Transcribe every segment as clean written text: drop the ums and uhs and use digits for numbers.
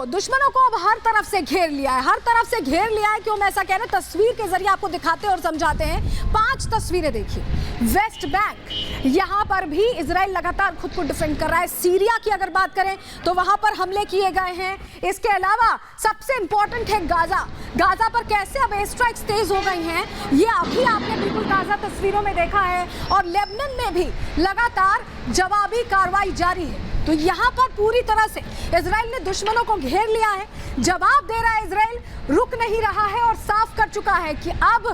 दुश्मनों को अब हर तरफ से घेर लिया है, हर तरफ से घेर लिया है। क्यों मैं ऐसा कह रहे हैं, तस्वीर के जरिए आपको दिखाते हैं और समझाते हैं। 5 तस्वीरें देखिए। वेस्ट बैंक, यहां पर भी इजराइल लगातार खुद को डिफेंड कर रहा है। सीरिया की अगर बात करें तो वहां पर हमले किए गए हैं। इसके अलावा सबसे इंपॉर्टेंट है गाजा। गाजा पर कैसे अब एयर स्ट्राइक्स तेज हो गई हैं, ये अभी आपने बिल्कुल ताजा तस्वीरों में देखा है। और लेबनान में भी लगातार जवाबी कार्रवाई जारी है। तो यहाँ पर पूरी तरह से इजराइल ने दुश्मनों को घेर लिया है, जवाब दे रहा है इजराइल, रुक नहीं रहा है और साफ कर चुका है कि अब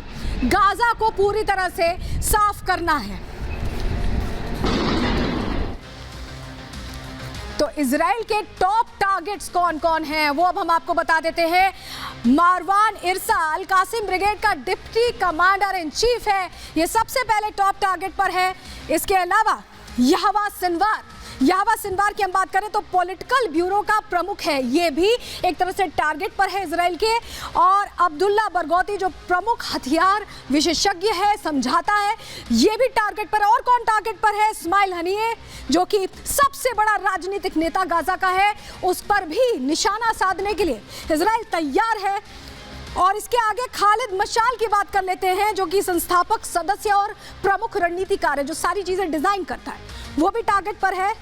गाजा को पूरी तरह से साफ करना है। तो इजराइल के टॉप टारगेट्स कौन कौन हैं वो अब हम आपको बता देते हैं। मारवान इरसाल कासिम ब्रिगेड का डिप्टी कमांडर इन चीफ है, ये सबसे पहले टॉप टारगेट पर है। इसके अलावा यहवा सिनवार की हम बात करें तो पॉलिटिकल ब्यूरो का प्रमुख है, ये भी एक तरह से टारगेट पर है इजराइल के। और अब्दुल्ला बरगौती जो प्रमुख हथियार विशेषज्ञ है, समझाता है, ये भी टारगेट पर है। और कौन टारगेट पर है? इस्माइल हनिये जो कि सबसे बड़ा राजनीतिक नेता गाजा का है, उस पर भी निशाना साधने के लिए इजराइल तैयार है। और इसके आगे खालिद मशाल की बात कर लेते हैं, जो कि संस्थापक सदस्य और प्रमुख रणनीतिकार है, जो सारी चीजें डिजाइन करता है, वो भी टारगेट पर है।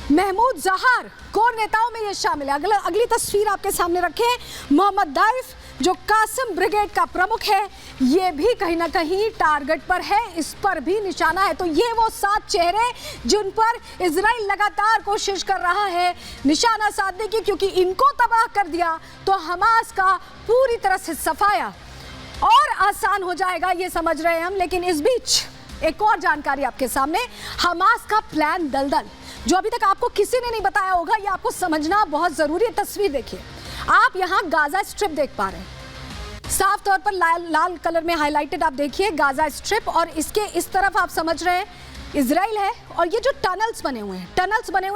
महमूद जहार कोर नेताओं में ये शामिल है। अगली तस्वीर आपके सामने रखें। मोहम्मद दाइफ जो कासिम ब्रिगेड का प्रमुख है, ये भी कहीं ना कहीं टारगेट पर है, इस पर भी निशाना है। तो ये वो 7 चेहरे जिन पर इजराइल लगातार कोशिश कर रहा है निशाना साधने की, क्योंकि इनको तबाह कर दिया तो हमास का पूरी तरह से सफाया और आसान हो जाएगा, ये समझ रहे हैं हम। लेकिन इस बीच एक और जानकारी आपके सामने, हमास का प्लान दलदल, जो अभी तक आपको किसी ने नहीं बताया होगा, ये आपको समझना बहुत जरूरी है। तस्वीर देखिए, आप यहाँ गाजा स्ट्रिप देख पा रहे हैं, साफ तौर पर लाल कलर में हाईलाइटेड। आप देखिए गाजा स्ट्रिप, और इसके इस तरफ आप समझ रहे हैं इजराइल है। और ये जो टनल्स बने हुए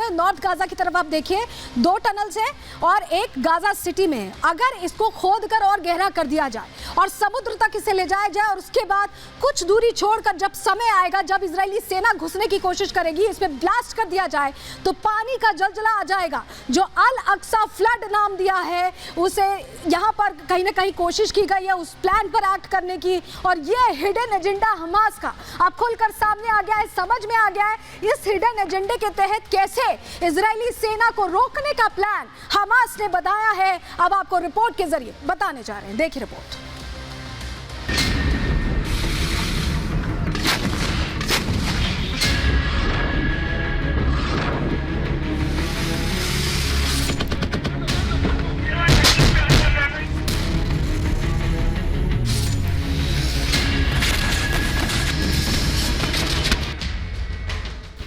हैं नॉर्थ गाजा की तरफ आप देखिए, 2 टनल्स हैं और एक गाजा सिटी में है। अगर इसको खोदकर और गहरा कर दिया जाए और समुद्र तक इसे ले जाया जाए, और उसके बाद कुछ दूरी छोड़कर जब समय आएगा, जब इजरायली सेना घुसने की कोशिश करेगी, इसमें ब्लास्ट कर दिया जाए तो पानी का जलजला आ जाएगा। जो अल अक्सा फ्लड नाम दिया है, उसे यहाँ पर कहीं ना कहीं कोशिश की गई है उस प्लान पर एक्ट करने की। और ये हिडन एजेंडा हमास का अब खुलकर सामने आ गया है, समझ में आ गया है। इस हिडन एजेंडे के तहत कैसे इजरायली सेना को रोकने का प्लान हमास ने बताया है, अब आपको रिपोर्ट के जरिए बताने जा रहे हैं। देखिए रिपोर्ट।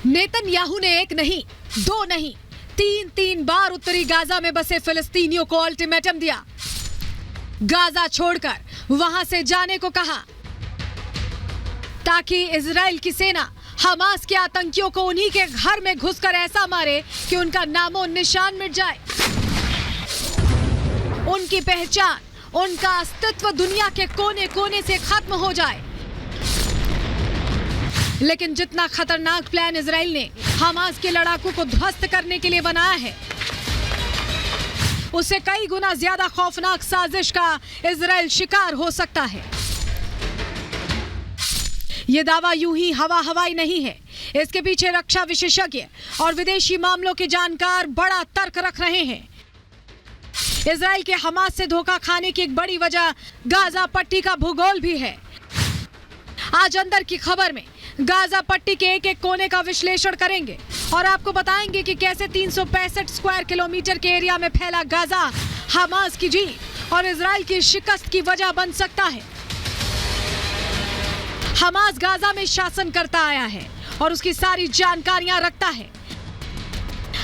नेतन्याहू ने 1 नहीं, 2 नहीं, 3 बार उत्तरी गाजा में बसे फिलिस्तीनियों को अल्टीमेटम दिया, गाजा छोड़कर वहां से जाने को कहा, ताकि इजराइल की सेना हमास के आतंकियों को उन्हीं के घर में घुसकर ऐसा मारे कि उनका नामो निशान मिट जाए, उनकी पहचान, उनका अस्तित्व दुनिया के कोने कोने से खत्म हो जाए। लेकिन जितना खतरनाक प्लान इजराइल ने हमास के लड़ाकू को ध्वस्त करने के लिए बनाया है, उससे कई गुना ज्यादा खौफनाक साजिश का इजराइल शिकार हो सकता है। यह दावा यूं ही हवाई नहीं है, इसके पीछे रक्षा विशेषज्ञ और विदेशी मामलों के जानकार बड़ा तर्क रख रहे हैं। इजराइल के हमास से धोखा खाने की एक बड़ी वजह गाजा पट्टी का भूगोल भी है। आज अंदर की खबर में गाजा पट्टी के एक कोने का विश्लेषण करेंगे और आपको बताएंगे कि कैसे 365 स्क्वायर किलोमीटर के एरिया में फैला गाजा हमास की जीत और इजराइल की शिकस्त की वजह बन सकता है। हमास गाजा में शासन करता आया है और उसकी सारी जानकारियां रखता है।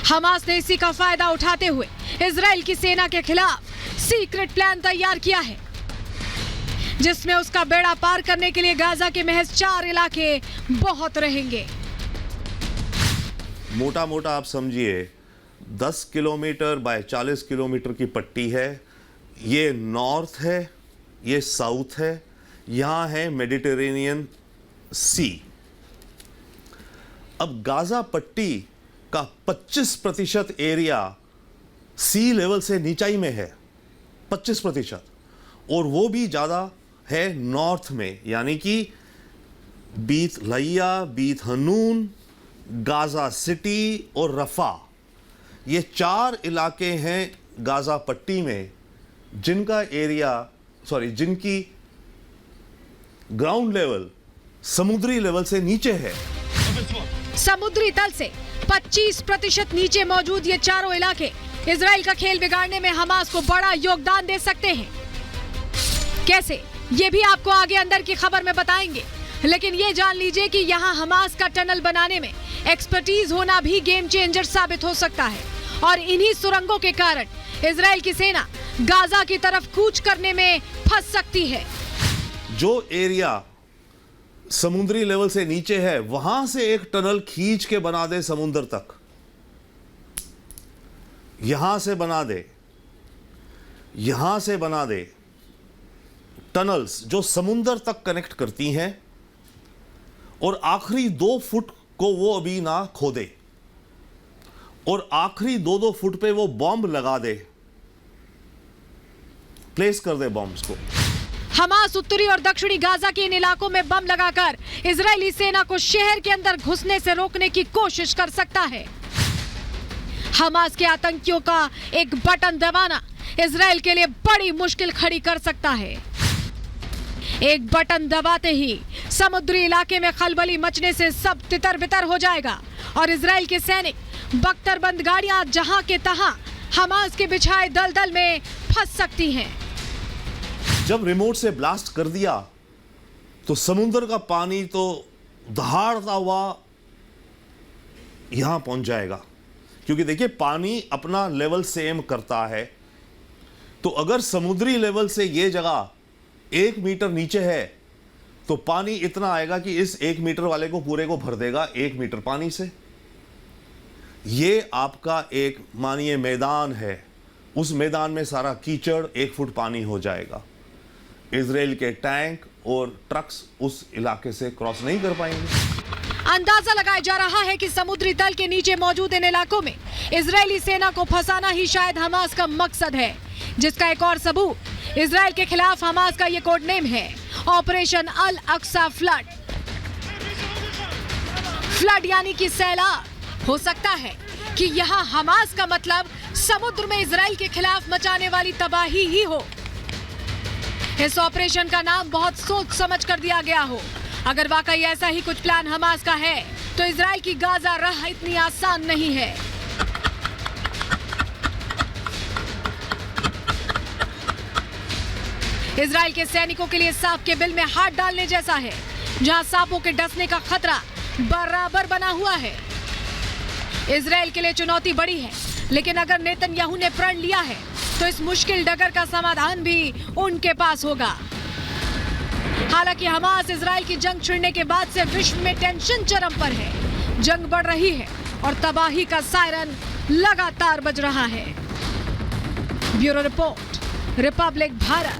हमास ने इसी का फायदा उठाते हुए इजराइल की सेना के खिलाफ सीक्रेट प्लान तैयार किया है, जिसमें उसका बेड़ा पार करने के लिए गाजा के महज 4 इलाके बहुत रहेंगे। मोटा मोटा आप समझिए 10 किलोमीटर बाय 40 किलोमीटर की पट्टी है। ये नॉर्थ है, ये साउथ है, यहाँ है मेडिटेरेनियन सी। अब गाजा पट्टी का 25% एरिया सी लेवल से नीचाई में है 25%, और वो भी ज़्यादा है नॉर्थ में, यानी कि बीत लहिया, बीत हनून, गाज़ा सिटी और रफ़ा, ये 4 इलाके हैं गाज़ा पट्टी में जिनकी ग्राउंड लेवल समुद्री लेवल से नीचे है। समुद्री तल से 25% नीचे मौजूद ये चारों इलाके इजराइल का खेल बिगाड़ने में हमास को बड़ा योगदान दे सकते हैं। कैसे, ये भी आपको आगे अंदर की खबर में बताएंगे, लेकिन ये जान लीजिए कि यहाँ हमास का टनल बनाने में एक्सपर्टीज होना भी गेम चेंजर साबित हो सकता है, और इन्हीं सुरंगों के कारण इजराइल की सेना गाजा की तरफ कूच करने में फंस सकती है। जो एरिया समुद्री लेवल से नीचे है, वहां से एक टनल खींच के बना दे समुद्र तक, यहां से बना दे टनल्स जो समुद्र तक कनेक्ट करती हैं, और आखिरी 2 फुट को वो अभी ना खोदे, और आखिरी 2-2 फुट पे वो बॉम्ब लगा दे, प्लेस कर दे बॉम्ब्स को। हमास उत्तरी और दक्षिणी गाजा के इन इलाकों में बम लगाकर इजरायली सेना को शहर के अंदर घुसने से रोकने की कोशिश कर सकता है। हमास के आतंकियों का एक बटन दबाना इजराइल के लिए बड़ी मुश्किल खड़ी कर सकता है। एक बटन दबाते ही समुद्री इलाके में खलबली मचने से सब तितर-बितर हो जाएगा, और इजराइल के सैनिक बख्तरबंद गाड़ियां जहां के तहां हमास के बिछाए दलदल में फंस सकती हैं। जब रिमोट से ब्लास्ट कर दिया तो समुद्र का पानी तो दहाड़ता हुआ यहां पहुंच जाएगा, क्योंकि देखिए पानी अपना लेवल सेम करता है। तो अगर समुद्री लेवल से ये जगह 1 मीटर नीचे है तो पानी इतना आएगा कि इस 1 मीटर वाले को पूरे को भर देगा 1 मीटर पानी से। ये आपका एक मानिए मैदान है, उस मैदान में सारा कीचड़ 1 फुट पानी हो जाएगा। इजराइल के टैंक और ट्रक्स उस इलाके से क्रॉस नहीं कर पाएंगे। अंदाजा लगाया जा रहा है कि समुद्री तल के नीचे मौजूद इन इलाकों में इजरायली सेना को फंसाना ही शायद हमास का मकसद है, जिसका एक और सबूत इजराइल के खिलाफ हमास का ये कोड नेम है, ऑपरेशन अल अक्सा फ्लड। फ्लड यानी कि सैलाब। हो सकता है कि यहाँ हमास का मतलब समुद्र में इजराइल के खिलाफ मचाने वाली तबाही ही हो। इस ऑपरेशन का नाम बहुत सोच समझ कर दिया गया हो। अगर वाकई ऐसा ही कुछ प्लान हमास का है तो इजराइल की गाजा राह इतनी आसान नहीं है। इजराइल के सैनिकों के लिए सांप के बिल में हाथ डालने जैसा है, जहां सांपों के डसने का खतरा बराबर बना हुआ है। इजराइल के लिए चुनौती बड़ी है, लेकिन अगर नेतन्याहू ने प्रण लिया है तो इस मुश्किल डगर का समाधान भी उनके पास होगा। हालांकि हमास इजराइल की जंग छिड़ने के बाद से विश्व में टेंशन चरम पर है। जंग बढ़ रही है और तबाही का सायरन लगातार बज रहा है। Bureau report, Republic Bharat.